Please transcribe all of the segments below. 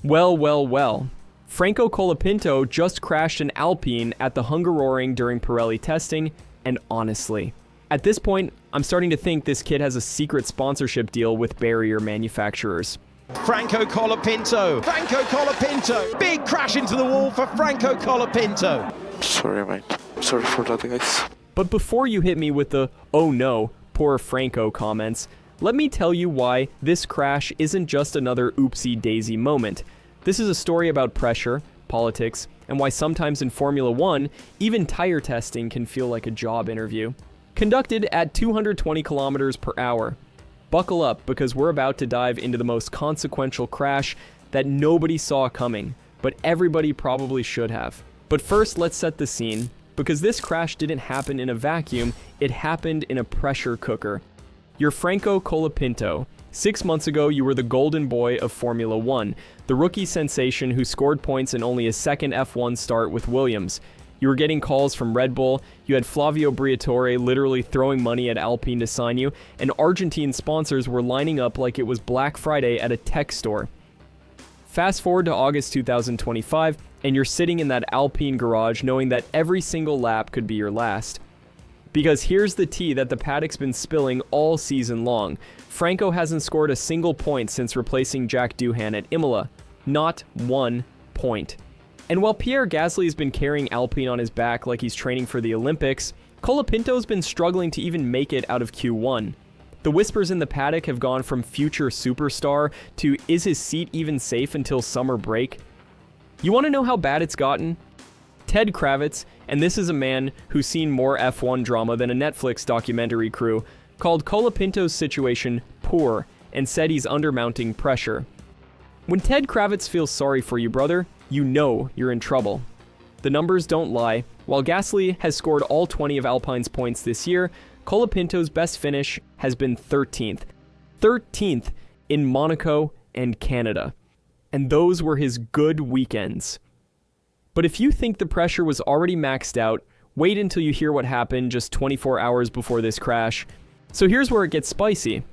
Well. Franco Colapinto just crashed an Alpine at the Hungaroring during Pirelli testing, and honestly, at this point, I'm starting to think this kid has a secret sponsorship deal with barrier manufacturers. Franco Colapinto! Big crash into the wall for Franco Colapinto! Sorry, mate. Sorry for that, guys. But before you hit me with the, oh no, poor Franco comments, let me tell you why this crash isn't just another oopsie-daisy moment. This is a story about pressure, politics, and why sometimes in Formula 1, even tire testing can feel like a job interview. Conducted at 220 kilometers per hour. Buckle up, because we're about to dive into the most consequential crash that nobody saw coming, but everybody probably should have. But first, let's set the scene, because this crash didn't happen in a vacuum, it happened in a pressure cooker. You're Franco Colapinto. 6 months ago, you were the golden boy of Formula 1, the rookie sensation who scored points in only his second F1 start with Williams. You were getting calls from Red Bull, you had Flavio Briatore literally throwing money at Alpine to sign you, and Argentine sponsors were lining up like it was Black Friday at a tech store. Fast forward to August 2025, and you're sitting in that Alpine garage knowing that every single lap could be your last. Because here's the tea that the paddock's been spilling all season long. Franco hasn't scored a single point since replacing Jack Doohan at Imola. Not 1 point. And while Pierre Gasly's been carrying Alpine on his back like he's training for the Olympics, Colapinto's been struggling to even make it out of Q1. The whispers in the paddock have gone from future superstar to is his seat even safe until summer break? You want to know how bad it's gotten? Ted Kravitz, and this is a man who's seen more F1 drama than a Netflix documentary crew, called Colapinto's situation poor and said he's undermounting pressure. When Ted Kravitz feels sorry for you, brother, you know you're in trouble. The numbers don't lie. While Gasly has scored all 20 of Alpine's points this year, Colapinto's best finish has been 13th. 13th in Monaco and Canada. And those were his good weekends. But if you think the pressure was already maxed out, wait until you hear what happened just 24 hours before this crash. So here's where it gets spicy.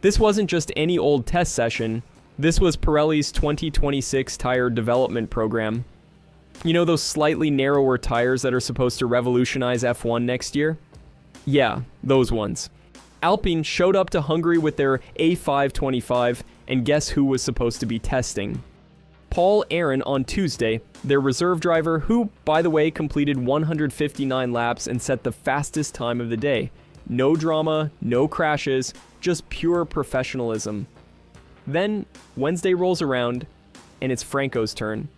This wasn't just any old test session. This was Pirelli's 2026 tire development program. You know those slightly narrower tires that are supposed to revolutionize F1 next year? Yeah, those ones. Alpine showed up to Hungary with their A525, and guess who was supposed to be testing? Paul Aaron on Tuesday, their reserve driver, who, by the way, completed 159 laps and set the fastest time of the day. No drama, no crashes, just pure professionalism. Then, Wednesday rolls around, and it's Franco's turn.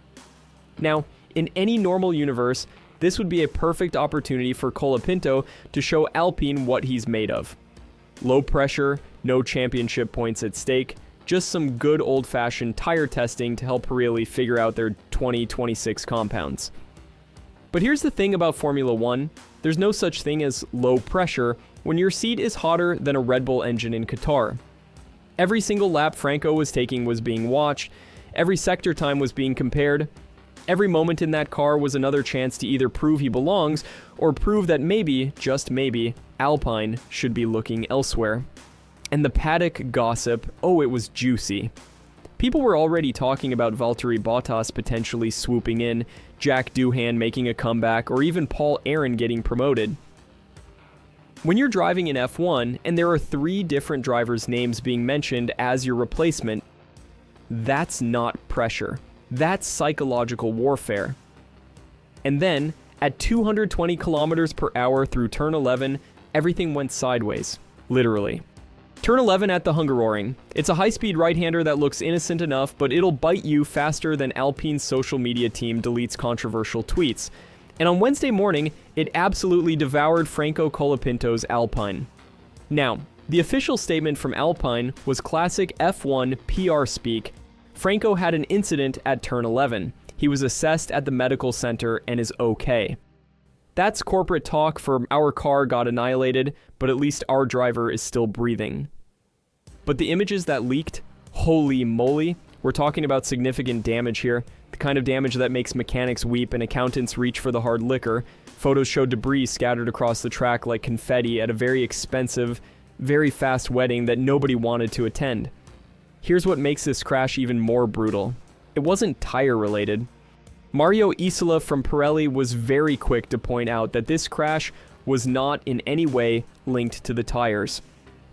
Now, in any normal universe, this would be a perfect opportunity for Colapinto to show Alpine what he's made of. Low pressure, no championship points at stake, just some good old-fashioned tire testing to help Pirelli figure out their 2026 compounds. But here's the thing about Formula 1, there's no such thing as low pressure when your seat is hotter than a Red Bull engine in Qatar. Every single lap Franco was taking was being watched, every sector time was being compared, every moment in that car was another chance to either prove he belongs or prove that maybe, just maybe, Alpine should be looking elsewhere. And the paddock gossip, oh, it was juicy. People were already talking about Valtteri Bottas potentially swooping in, Jack Doohan making a comeback, or even Paul Aaron getting promoted. When you're driving in F1 and there are 3 different drivers' names being mentioned as your replacement, that's not pressure. That's psychological warfare. And then, at 220 kilometers per hour through turn 11, everything went sideways. Literally. Turn 11 at the Hungaroring. It's a high-speed right-hander that looks innocent enough, but it'll bite you faster than Alpine's social media team deletes controversial tweets. And on Wednesday morning, it absolutely devoured Franco Colapinto's Alpine. Now, the official statement from Alpine was classic F1 PR speak. Franco had an incident at turn 11. He was assessed at the medical center and is okay. That's corporate talk for our car got annihilated, but at least our driver is still breathing. But the images that leaked, holy moly, we're talking about significant damage here. The kind of damage that makes mechanics weep and accountants reach for the hard liquor. Photos show debris scattered across the track like confetti at a very expensive, very fast wedding that nobody wanted to attend. Here's what makes this crash even more brutal. It wasn't tire related. Mario Isola from Pirelli was very quick to point out that this crash was not in any way linked to the tires.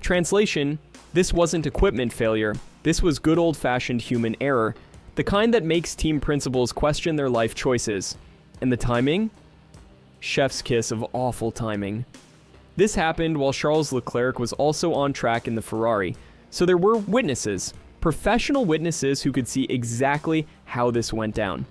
Translation, this wasn't equipment failure. This was good old-fashioned human error, the kind that makes team principals question their life choices. And the timing? Chef's kiss of awful timing. This happened while Charles Leclerc was also on track in the Ferrari, so there were witnesses, professional witnesses who could see exactly how this went down.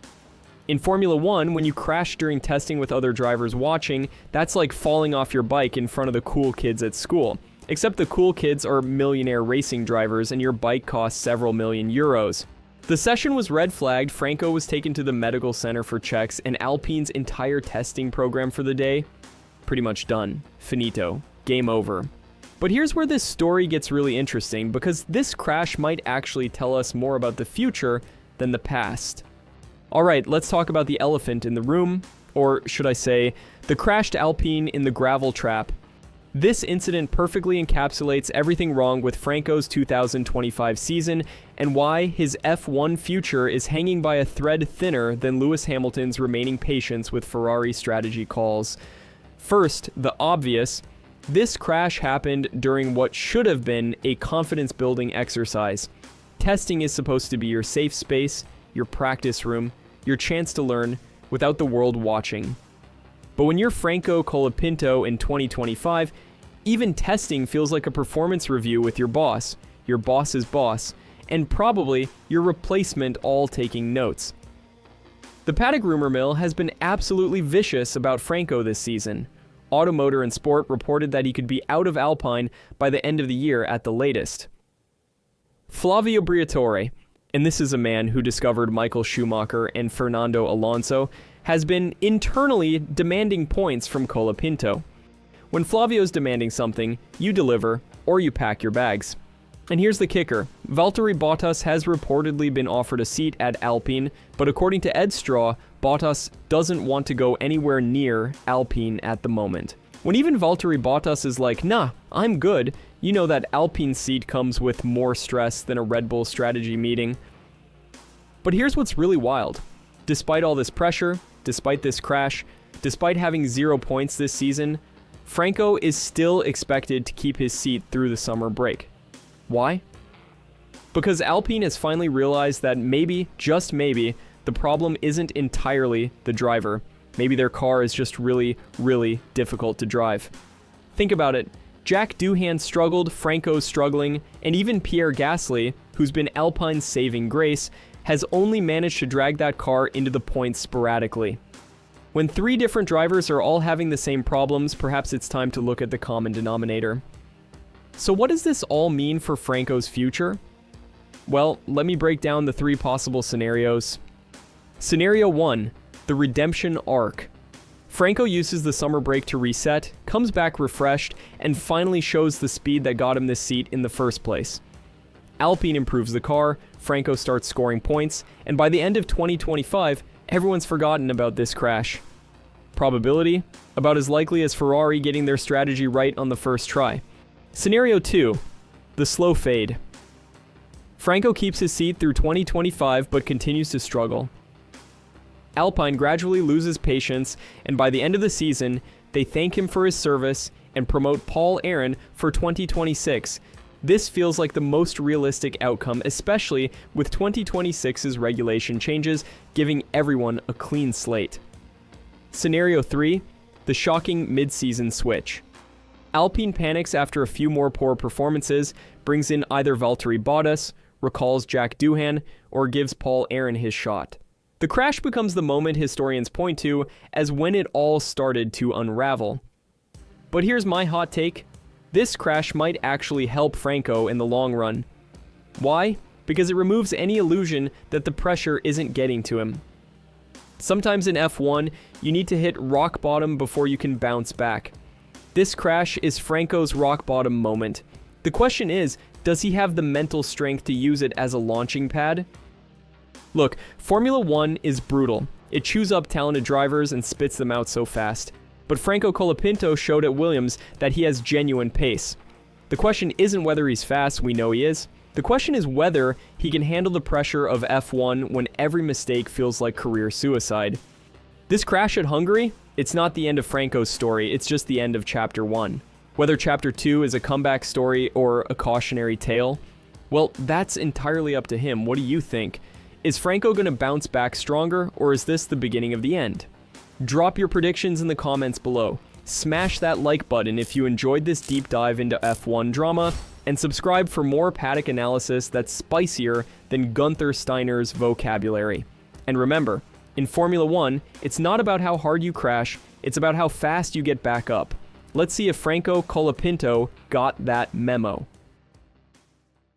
In Formula 1, when you crash during testing with other drivers watching, that's like falling off your bike in front of the cool kids at school. Except the cool kids are millionaire racing drivers and your bike costs several million euros. The session was red flagged, Franco was taken to the medical center for checks, and Alpine's entire testing program for the day, pretty much done. Finito. Game over. But here's where this story gets really interesting, because this crash might actually tell us more about the future than the past. Alright, let's talk about the elephant in the room, or should I say, the crashed Alpine in the gravel trap. This incident perfectly encapsulates everything wrong with Franco's 2025 season and why his F1 future is hanging by a thread thinner than Lewis Hamilton's remaining patience with Ferrari strategy calls. First, the obvious, this crash happened during what should have been a confidence-building exercise. Testing is supposed to be your safe space, your practice room, your chance to learn without the world watching. But when you're Franco Colapinto in 2025, even testing feels like a performance review with your boss's boss, and probably your replacement all taking notes. The paddock rumor mill has been absolutely vicious about Franco this season. Automotor and Sport reported that he could be out of Alpine by the end of the year at the latest. Flavio Briatore, and this is a man who discovered Michael Schumacher and Fernando Alonso, has been internally demanding points from Colapinto. When Flavio's demanding something, you deliver, or you pack your bags. And here's the kicker. Valtteri Bottas has reportedly been offered a seat at Alpine, but according to Ed Straw, Bottas doesn't want to go anywhere near Alpine at the moment. When even Valtteri Bottas is like, nah, I'm good, you know that Alpine seat comes with more stress than a Red Bull strategy meeting. But here's what's really wild. Despite all this pressure, despite this crash, despite having 0 points this season, Franco is still expected to keep his seat through the summer break. Why? Because Alpine has finally realized that maybe, just maybe, the problem isn't entirely the driver. Maybe their car is just really, really difficult to drive. Think about it. Jack Doohan struggled, Franco's struggling, and even Pierre Gasly, who's been Alpine's saving grace, has only managed to drag that car into the points sporadically. When 3 different drivers are all having the same problems, perhaps it's time to look at the common denominator. So what does this all mean for Franco's future? Well, let me break down the 3 possible scenarios. Scenario 1, the redemption arc. Franco uses the summer break to reset, comes back refreshed, and finally shows the speed that got him this seat in the first place. Alpine improves the car, Franco starts scoring points, and by the end of 2025, everyone's forgotten about this crash. Probability? About as likely as Ferrari getting their strategy right on the first try. Scenario 2, the slow fade. Franco keeps his seat through 2025 but continues to struggle. Alpine gradually loses patience, and by the end of the season, they thank him for his service and promote Paul Aron for 2026. This feels like the most realistic outcome, especially with 2026's regulation changes, giving everyone a clean slate. Scenario 3, the shocking mid-season switch. Alpine panics after a few more poor performances, brings in either Valtteri Bottas, recalls Jack Doohan, or gives Paul Aron his shot. The crash becomes the moment historians point to as when it all started to unravel. But here's my hot take. This crash might actually help Franco in the long run. Why? Because it removes any illusion that the pressure isn't getting to him. Sometimes in F1, you need to hit rock bottom before you can bounce back. This crash is Franco's rock bottom moment. The question is, does he have the mental strength to use it as a launching pad? Look, Formula 1 is brutal. It chews up talented drivers and spits them out so fast. But Franco Colapinto showed at Williams that he has genuine pace. The question isn't whether he's fast, we know he is. The question is whether he can handle the pressure of F1 when every mistake feels like career suicide. This crash at Hungary, it's not the end of Franco's story, it's just the end of Chapter 1. Whether Chapter 2 is a comeback story or a cautionary tale, well, that's entirely up to him. What do you think? Is Franco going to bounce back stronger, or is this the beginning of the end? Drop your predictions in the comments below. Smash that like button if you enjoyed this deep dive into F1 drama, and subscribe for more paddock analysis that's spicier than Gunther Steiner's vocabulary. And remember, in Formula 1, it's not about how hard you crash, it's about how fast you get back up. Let's see if Franco Colapinto got that memo.